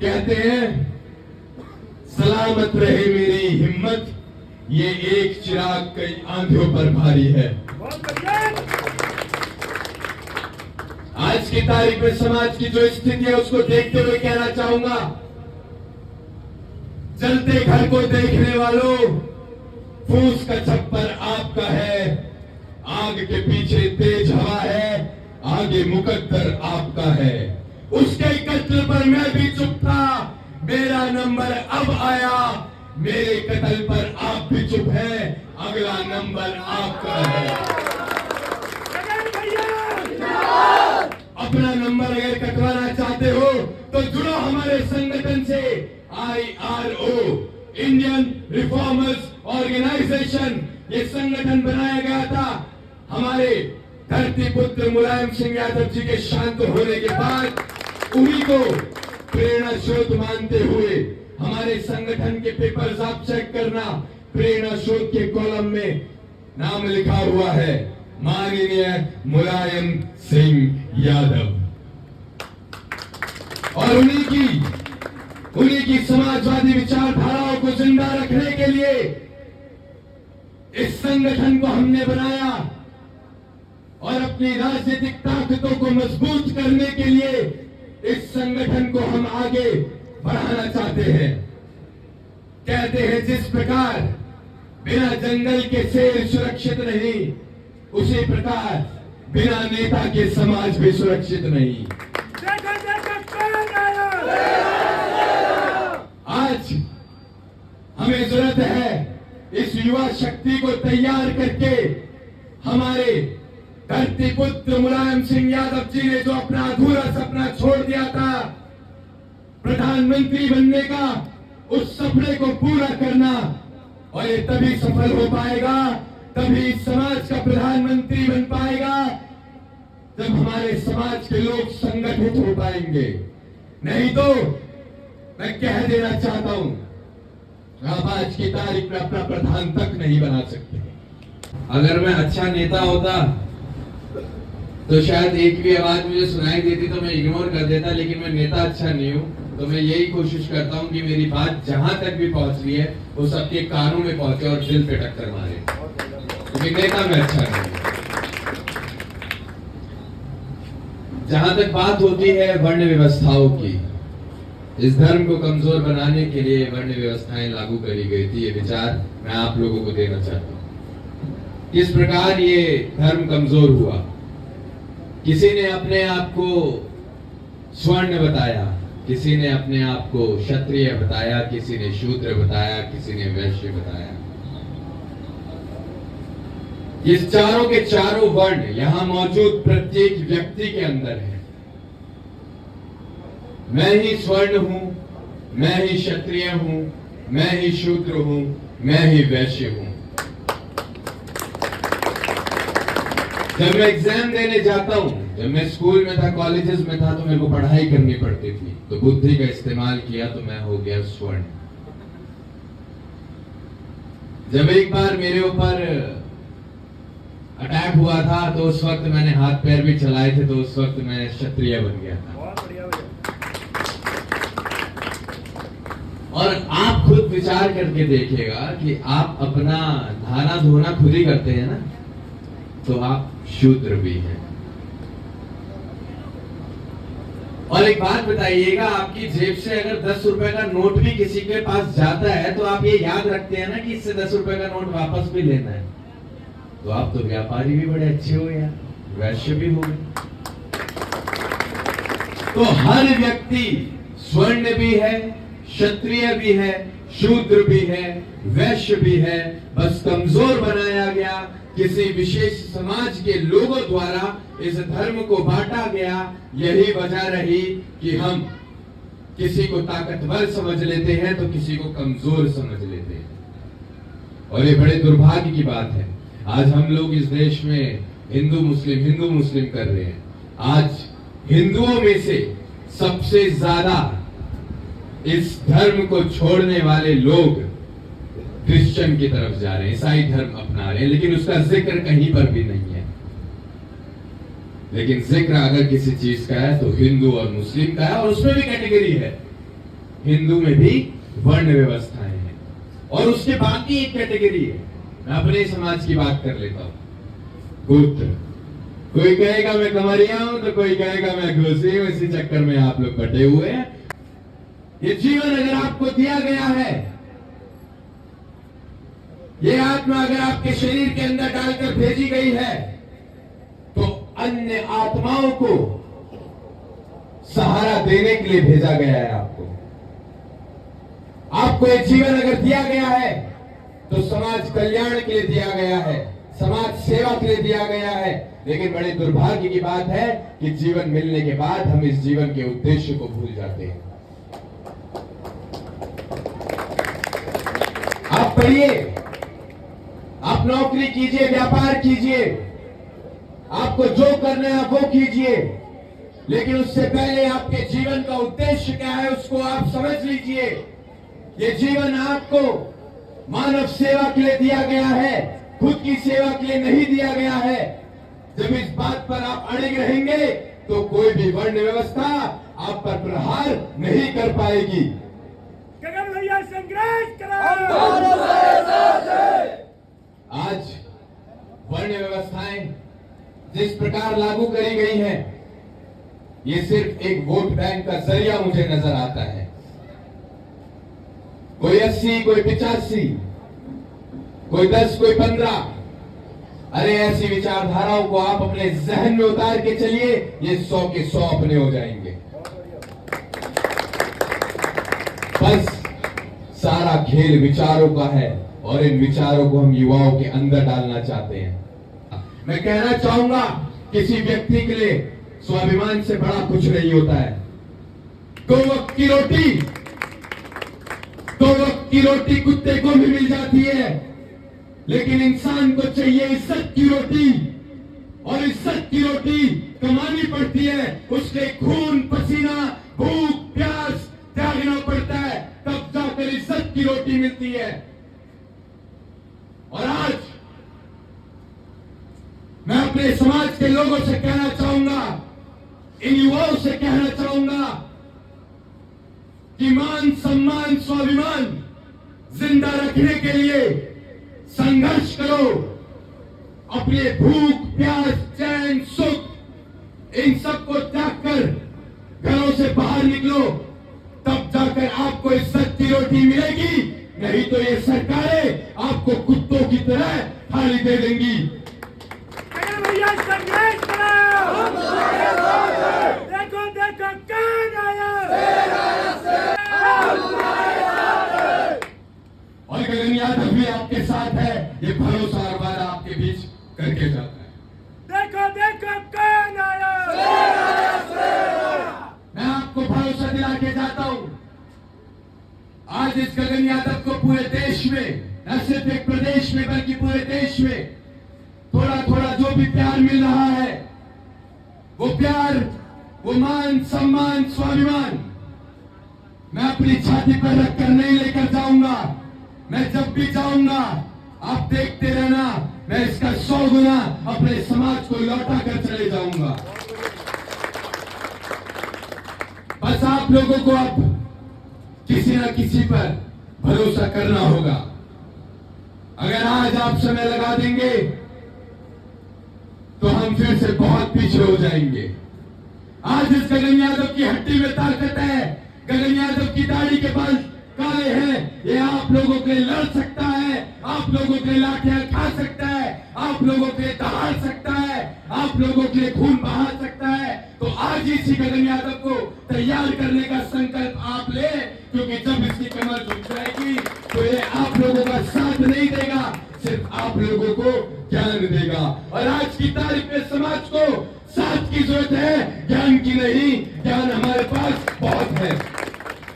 कहते हैं सलामत रहे मेरी हिम्मत, ये एक चिराग कई आंधियों पर भारी है। आज की तारीख में समाज की जो स्थिति है उसको देखते हुए कहना चाहूंगा, जलते घर को देखने वालों, फूस का छप्पर आपका है, आग के पीछे तेज हवा है, आगे मुकद्दर आपका है। उसके कत्ल पर मैं भी चुप था, मेरा नंबर अब आया, मेरे कत्ल पर आप भी चुप है, अगला नंबर आपका है। अपना नंबर अगर कटवाना चाहते हो तो जुड़ो हमारे संगठन से। IRO, इंडियन रिफॉर्मर्स ऑर्गेनाइजेशन, ये संगठन बनाया गया था हमारे धरती पुत्र मुलायम सिंह यादव जी के शांत होने के बाद। उन्हीं को प्रेरणा स्रोत मानते हुए हमारे संगठन के पेपर्स आप चेक करना, प्रेरणा स्रोत के कॉलम में नाम लिखा हुआ है माननीय मुलायम सिंह यादव। और उन्हीं की समाजवादी विचारधाराओं को जिंदा रखने के लिए इस संगठन को हमने बनाया और अपनी राजनीतिक ताकतों को मजबूत करने के लिए इस संगठन को हम आगे बढ़ाना चाहते हैं। कहते हैं जिस प्रकार बिना जंगल के शेर सुरक्षित नहीं, उसी प्रकार बिना नेता के समाज भी सुरक्षित नहीं। आज हमें जरूरत है इस युवा शक्ति को तैयार करके, हमारे धरती पुत्र मुलायम सिंह यादव जी ने जो अपना अधूरा सपना छोड़ दिया था प्रधानमंत्री बनने का, उस सपने को पूरा करना। और ये तभी सफल हो पाएगा, तभी समाज का प्रधानमंत्री बन पाएगा जब हमारे समाज के लोग संगठित हो पाएंगे। नहीं तो मैं कह देना चाहता हूं, आप आज की तारीख में अपना प्रधान तक नहीं बना सकते। अगर मैं अच्छा नेता होता तो शायद एक भी आवाज मुझे सुनाई देती तो मैं इग्नोर कर देता, लेकिन मैं नेता अच्छा नहीं हूँ, तो मैं यही कोशिश करता हूँ कि मेरी बात जहां तक भी पहुंच रही है वो सबके कानों में पहुंचे और दिल पे टक्कर मारे, क्योंकि नेता मैं अच्छा नहीं हूँ। जहां तक बात होती है वर्ण व्यवस्थाओं की, इस धर्म को कमजोर बनाने के लिए वर्ण व्यवस्थाएं लागू करी गई थी। ये विचार मैं आप लोगों को देना चाहता हूँ। किस प्रकार ये धर्म कमजोर हुआ। किसी ने अपने आप को स्वर्ण बताया, किसी ने अपने आप को क्षत्रिय बताया, किसी ने शूद्र बताया, किसी ने वैश्य बताया। ये चारों के चारों वर्ण यहां मौजूद प्रत्येक व्यक्ति के अंदर है। मैं ही स्वर्ण हूं, मैं ही क्षत्रिय हूं, मैं ही शूद्र हूं, मैं ही वैश्य हूं। जब मैं एग्जाम देने जाता हूं, जब मैं स्कूल में था, कॉलेजेस में था, तो मेरे को पढ़ाई करनी पड़ती थी, तो बुद्धि का इस्तेमाल किया तो मैं हो गया स्वर्ण। जब एक बार मेरे ऊपर अटैक हुआ था तो उस वक्त मैंने हाथ पैर भी चलाए थे, तो उस वक्त मैं क्षत्रिय बन गया था। और आप खुद विचार करके देखिएगा कि आप अपना नहाना धोना खुद ही करते हैं ना, तो आप शूद्र भी हैं। और एक बात बताइएगा, आपकी जेब से अगर 10 रुपए का नोट भी किसी के पास जाता है तो आप ये याद रखते हैं ना कि इससे 10 रुपए का नोट वापस भी लेना है। तो आप तो व्यापारी भी बड़े अच्छे हो यार, वैश्य भी हो गए। तो हर व्यक्ति स्वर्ण भी है, क्षत्रिय भी है, शूद्र भी है, वैश्य भी है, बस कमजोर बनाया गया। किसी विशेष समाज के लोगों द्वारा इस धर्म को बांटा गया। यही वजह रही कि हम किसी को ताकतवर समझ लेते हैं तो किसी को कमजोर समझ लेते हैं। और ये बड़े दुर्भाग्य की बात है, आज हम लोग इस देश में हिंदू मुस्लिम कर रहे हैं। आज हिंदुओं में से सबसे ज्यादा इस धर्म को छोड़ने वाले लोग क्रिश्चियन की तरफ जा रहे हैं, ईसाई धर्म अपना रहे हैं, लेकिन उसका जिक्र कहीं पर भी नहीं है। लेकिन जिक्र अगर किसी चीज का है तो हिंदू और मुस्लिम का है, और उसमें भी कैटेगरी है। हिंदू में भी वर्ण व्यवस्थाएं हैं। और उसके बाद की एक कैटेगरी है, मैं अपने समाज की बात कर लेता हूं, गोत्र। कोई कहेगा मैं कमरिया हूं, तो कोई कहेगा मैं घोसी हूं। इसी चक्कर में आप लोग बटे हुए हैं। ये जीवन अगर आपको दिया गया है, ये आत्मा अगर आपके शरीर के अंदर डालकर भेजी गई है, तो अन्य आत्माओं को सहारा देने के लिए भेजा गया है। आपको ये जीवन अगर दिया गया है, तो समाज कल्याण के लिए दिया गया है, समाज सेवा के लिए दिया गया है। लेकिन बड़े दुर्भाग्य की बात है कि जीवन मिलने के बाद हम इस जीवन के उद्देश्य को भूल जाते हैं। आप पढ़िए, आप नौकरी कीजिए, व्यापार कीजिए, आपको जो करना है वो कीजिए, लेकिन उससे पहले आपके जीवन का उद्देश्य क्या है उसको आप समझ लीजिए। ये जीवन आपको मानव सेवा के लिए दिया गया है, खुद की सेवा के लिए नहीं दिया गया है। जब इस बात पर आप अड़िग रहेंगे, तो कोई भी वर्ण व्यवस्था आप पर प्रहार नहीं कर पाएगी। गगन भैया संघर्ष करो। आज वर्ण व्यवस्थाएं जिस प्रकार लागू करी गई हैं, ये सिर्फ एक वोट बैंक का जरिया मुझे नजर आता है। कोई 80, कोई 85, कोई 10, कोई 15। अरे ऐसी विचारधाराओं को आप अपने जहन में उतार के चलिए, ये 100 के 100 अपने हो जाएंगे। बस सारा खेल विचारों का है, और इन विचारों को हम युवाओं के अंदर डालना चाहते हैं। मैं कहना चाहूंगा, किसी व्यक्ति के लिए स्वाभिमान से बड़ा कुछ नहीं होता है। 2 वक्त की रोटी, 2 वक्त की रोटी कुत्ते को भी मिल जाती है, लेकिन इंसान को चाहिए इज्जत की रोटी। और इज्जत की रोटी कमानी पड़ती है, उसके खून पसीना भूख प्यास त्यागना पड़ता है, तब जाकर इज्जत की रोटी मिलती है। और आज मैं अपने समाज के लोगों से कहना चाहूंगा, इन युवाओं से कहना चाहूंगा कि मान सम्मान स्वाभिमान जिंदा रखने के लिए संघर्ष करो। अपने भूख प्यास चैन सुख इन सबको त्याग कर घरों से बाहर निकलो, तब जाकर आपको इज्जत की रोटी मिलेगी। नहीं तो ये सरकारें आपको कुत्तों की तरह थाली दे देंगी। गगन भैया संघर्ष करो। देखो देखो कौन आया। और गगन यादव भी आपके साथ है, ये भरोसा हर बार आपके बीच करके जाता है। देखो देखो कौन आया। मैं आपको भरोसा दिला के जाता हूं, आज इस गगन यादव को पूरे देश में, न सिर्फ एक प्रदेश में बल्कि पूरे देश में थोड़ा थोड़ा जो भी प्यार मिल रहा है, वो प्यार, वो मान सम्मान स्वाभिमान मैं अपनी छाती पर रखकर नहीं लेकर जाऊंगा। मैं जब भी जाऊंगा, आप देखते रहना, मैं इसका 100 गुना अपने समाज को लौटा कर चले जाऊंगा। बस आप लोगों को अब किसी न किसी पर भरोसा करना होगा। अगर आज आप समय लगा देंगे, तो हम फिर से बहुत पीछे हो जाएंगे। आज इस गगन यादव की हड्डी में ताकत है, गगन यादव की दाढ़ी के बाल काले हैं, ये आप लोगों के लिए लड़ सकता है, आप लोगों के लिए लाठियां खा सकता है, आप लोगों के लिए दहाड़ सकता है, आप लोगों के लिए खून बहा सकता है। तो आज इसी गगन यादव को तैयार करने का संकल्प आप ले, क्योंकि जब इसकी कमर झुक जाएगी, तो ये आप लोगों का साथ नहीं देगा, सिर्फ आप लोगों को ज्ञान देगा। और आज की तारीख में समाज को साथ की जरूरत है, ज्ञान की नहीं। ज्ञान हमारे